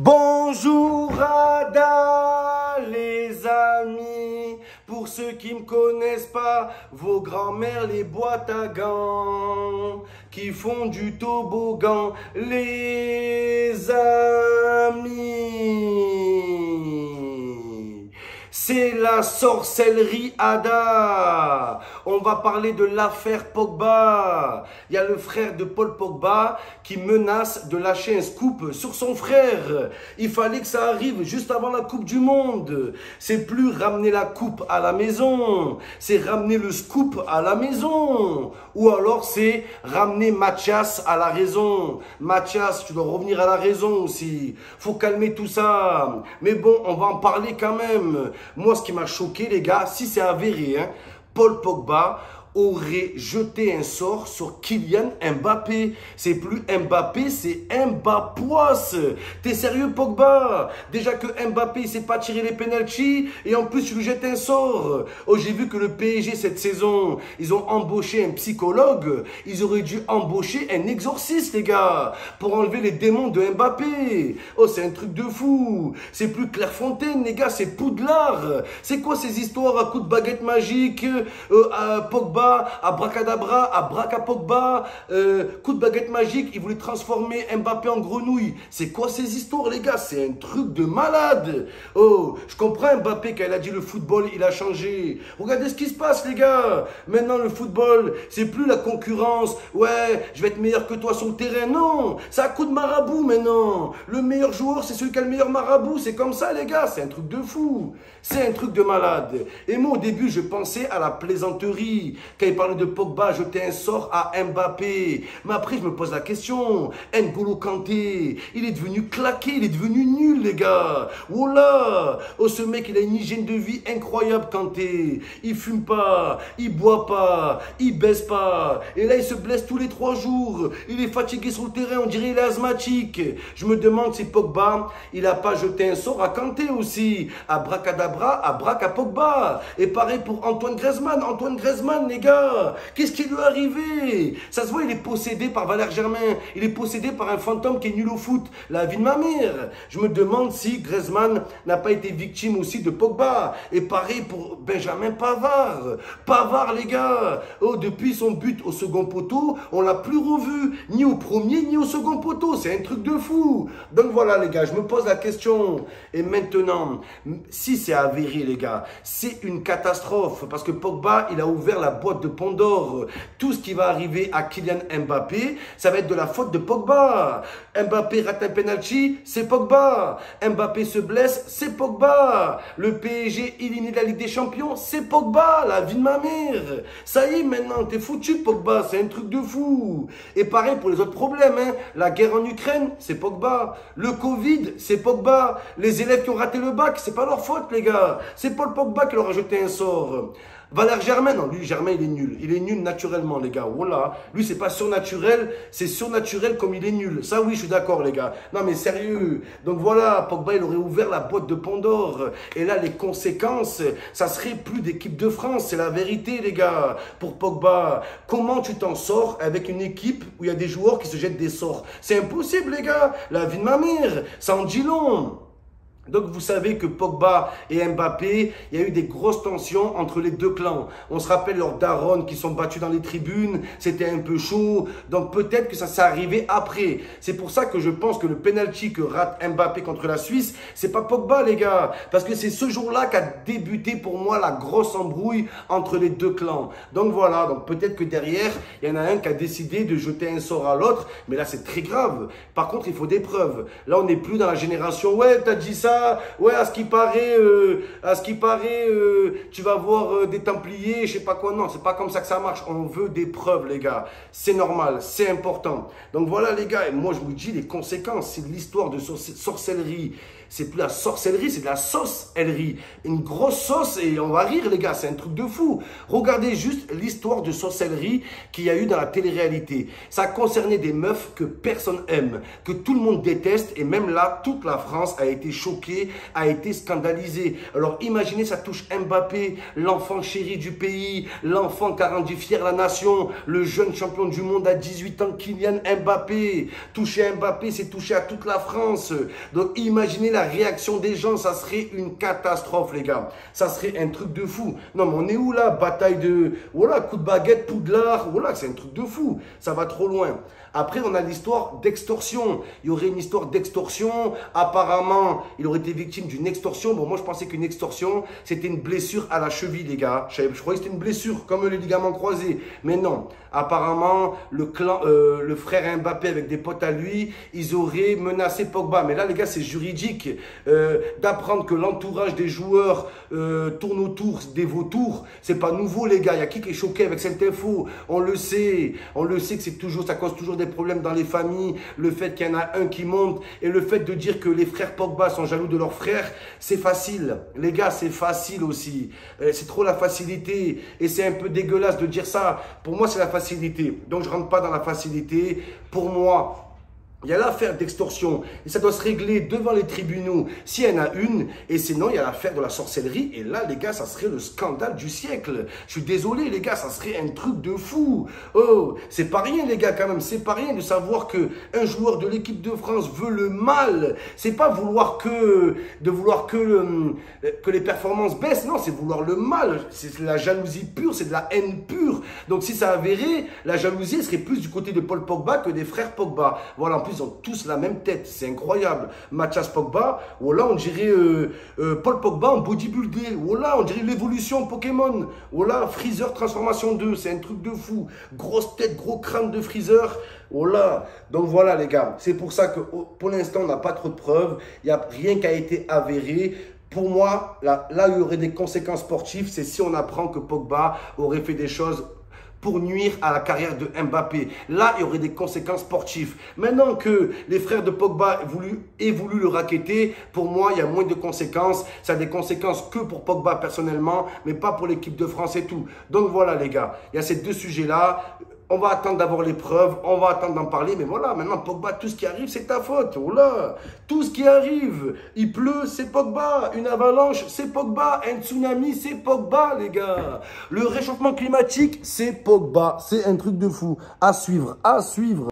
Bonjour Ada les amis, pour ceux qui me connaissent pas, vos grands-mères les boîtes à gants, qui font du toboggan, les amis. C'est la sorcellerie Ada. On va parler de l'affaire Pogba. Il y a le frère de Paul Pogba qui menace de lâcher un scoop sur son frère. Il fallait que ça arrive juste avant la Coupe du Monde. C'est plus ramener la coupe à la maison, c'est ramener le scoop à la maison. Ou alors c'est ramener Mathias à la raison. Mathias, tu dois revenir à la raison aussi. Faut calmer tout ça. Mais bon, on va en parler quand même. Moi, ce qui m'a choqué, les gars, si c'est avéré, hein, Paul Pogba aurait jeté un sort sur Kylian Mbappé. C'est plus Mbappé, c'est Mbappois. T'es sérieux, Pogba? Déjà que Mbappé, il sait pas tirer les penalties et en plus, tu lui jettes un sort. Oh, j'ai vu que le PSG, cette saison, ils ont embauché un psychologue. Ils auraient dû embaucher un exorciste, les gars, pour enlever les démons de Mbappé. Oh, c'est un truc de fou. C'est plus Clairefontaine, les gars, c'est Poudlard. C'est quoi ces histoires à coups de baguette magique, Pogba, abracadabra, Pogba, coup de baguette magique, il voulait transformer Mbappé en grenouille. C'est quoi ces histoires, les gars? C'est un truc de malade. Oh, je comprends Mbappé quand il a dit le football, il a changé. Regardez ce qui se passe, les gars. Maintenant, le football, c'est plus la concurrence. Ouais, je vais être meilleur que toi sur le terrain. Non, c'est un coup de marabout maintenant. Le meilleur joueur, c'est celui qui a le meilleur marabout. C'est comme ça, les gars. C'est un truc de fou. C'est un truc de malade. Et moi, au début, je pensais à la plaisanterie. Quand il parlait de Pogba, jeter un sort à Mbappé. Mais après, je me pose la question. N'Golo Kanté, il est devenu claqué, il est devenu nul, les gars. Voilà. Oh, ce mec, il a une hygiène de vie incroyable, Kanté. Il fume pas, il boit pas, il baisse pas. Et là, il se blesse tous les 3 jours. Il est fatigué sur le terrain, on dirait il est asthmatique. Je me demande si Pogba, il a pas jeté un sort à Kanté aussi. Abracadabra, Pogba. Et pareil pour Antoine Griezmann. Antoine Griezmann, les gars, qu'est-ce qui lui est arrivé? Ça se voit, il est possédé par Valère Germain. Il est possédé par un fantôme qui est nul au foot. La vie de ma mère. Je me demande si Griezmann n'a pas été victime aussi de Pogba. Et pareil pour Benjamin Pavard. Pavard, les gars. Oh, depuis son but au second poteau, on l'a plus revu. Ni au premier, ni au second poteau. C'est un truc de fou. Donc voilà, les gars, je me pose la question. Et maintenant, si c'est avéré, les gars, c'est une catastrophe. Parce que Pogba, il a ouvert la boîte de Pandore. Tout ce qui va arriver à Kylian Mbappé, ça va être de la faute de Pogba. Mbappé rate un penalty, c'est Pogba. Mbappé se blesse, c'est Pogba. Le PSG éliminé de la Ligue des Champions, c'est Pogba. La vie de ma mère. Ça y est, maintenant, t'es foutu, Pogba. C'est un truc de fou. Et pareil pour les autres problèmes. Hein. La guerre en Ukraine, c'est Pogba. Le Covid, c'est Pogba. Les élèves qui ont raté le bac, c'est pas leur faute, les gars. C'est Paul Pogba qui leur a jeté un sort. Valère Germain, non, lui, Germain, il est nul. Il est nul naturellement, les gars. Voilà. Lui, c'est pas surnaturel, c'est surnaturel comme il est nul. Ça, oui, je suis d'accord, les gars. Non, mais sérieux. Donc voilà, Pogba, il aurait ouvert la boîte de Pandore. Et là, les conséquences, ça serait plus d'équipe de France. C'est la vérité, les gars. Pour Pogba, comment tu t'en sors avec une équipe où il y a des joueurs qui se jettent des sorts? C'est impossible, les gars. La vie de ma mère, ça en dit long. Donc, vous savez que Pogba et Mbappé, il y a eu des grosses tensions entre les deux clans. On se rappelle leurs darons qui sont battus dans les tribunes. C'était un peu chaud. Donc, peut-être que ça s'est arrivé après. C'est pour ça que je pense que le penalty que rate Mbappé contre la Suisse, c'est pas Pogba, les gars. Parce que c'est ce jour-là qu'a débuté pour moi la grosse embrouille entre les deux clans. Donc, voilà. Donc, peut-être que derrière, il y en a un qui a décidé de jeter un sort à l'autre. Mais là, c'est très grave. Par contre, il faut des preuves. Là, on n'est plus dans la génération, ouais, t'as dit ça. Ouais, à ce qui paraît, tu vas voir des Templiers, je sais pas quoi. Non, c'est pas comme ça que ça marche. On veut des preuves, les gars. C'est normal, c'est important. Donc voilà, les gars. Et moi, je vous dis les conséquences. C'est l'histoire de sorcellerie. C'est plus la sorcellerie, c'est de la saucellerie. Une grosse sauce et on va rire, les gars. C'est un truc de fou. Regardez juste l'histoire de sorcellerie qu'il y a eu dans la télé-réalité. Ça concernait des meufs que personne aime, que tout le monde déteste. Et même là, toute la France a été choquée. choqué, a été scandalisé. Alors imaginez, ça touche Mbappé, l'enfant chéri du pays, l'enfant qui a rendu fier la nation, le jeune champion du monde à 18 ans, Kylian Mbappé. Toucher Mbappé, c'est toucher à toute la France. Donc imaginez la réaction des gens, ça serait une catastrophe les gars. Ça serait un truc de fou. Non mais on est où là? Bataille de... Voilà, coup de baguette, Poudlard. Voilà, c'est un truc de fou. Ça va trop loin. Après, on a l'histoire d'extorsion. Il y aurait une histoire d'extorsion. Apparemment, il aurait été victime d'une extorsion. Bon, moi, je pensais qu'une extorsion, c'était une blessure à la cheville, les gars. Je croyais que c'était une blessure, comme les ligaments croisés. Mais non. Apparemment, le frère Mbappé, avec des potes à lui, ils auraient menacé Pogba. Mais là, les gars, c'est juridique. D'apprendre que l'entourage des joueurs tourne autour des vautours, c'est pas nouveau, les gars. Il y a qui est choqué avec cette info? On le sait. On le sait que c'est toujours, ça cause toujours des problèmes dans les familles, le fait qu'il y en a un qui monte et le fait de dire que les frères Pogba sont jaloux de leurs frères, c'est facile. Les gars, c'est facile aussi. C'est trop la facilité et c'est un peu dégueulasse de dire ça. Pour moi, c'est la facilité. Donc, je rentre pas dans la facilité. Pour moi, il y a l'affaire d'extorsion et ça doit se régler devant les tribunaux s'il y en a une. Et sinon, il y a l'affaire de la sorcellerie. Et là, les gars, ça serait le scandale du siècle. Je suis désolé, les gars, ça serait un truc de fou. Oh, c'est pas rien, les gars, quand même. C'est pas rien de savoir que un joueur de l'équipe de France veut le mal. C'est pas vouloir que les performances baissent. Non, c'est vouloir le mal. C'est de la jalousie pure, c'est de la haine pure. Donc, si ça avéré, la jalousie serait plus du côté de Paul Pogba que des frères Pogba. Voilà, en plus, ils ont tous la même tête. C'est incroyable. Mathias Pogba, voilà, on dirait Paul Pogba en bodybuildé. Voilà, on dirait l'évolution Pokémon. Voilà, Freezer Transformation 2. C'est un truc de fou. Grosse tête, gros crâne de Freezer. Voilà. Donc voilà, les gars. C'est pour ça que pour l'instant, on n'a pas trop de preuves. Il n'y a rien qui a été avéré. Pour moi, là où il y aurait des conséquences sportives, c'est si on apprend que Pogba aurait fait des choses pour nuire à la carrière de Mbappé. Là, il y aurait des conséquences sportives. Maintenant que les frères de Pogba aient voulu le racketter, pour moi, il y a moins de conséquences. Ça a des conséquences que pour Pogba personnellement, mais pas pour l'équipe de France et tout. Donc voilà, les gars, il y a ces deux sujets-là. On va attendre d'avoir les preuves, on va attendre d'en parler, mais voilà, maintenant Pogba, tout ce qui arrive, c'est ta faute. Oh là, tout ce qui arrive, il pleut, c'est Pogba. Une avalanche, c'est Pogba. Un tsunami, c'est Pogba, les gars. Le réchauffement climatique, c'est Pogba. C'est un truc de fou. À suivre, à suivre.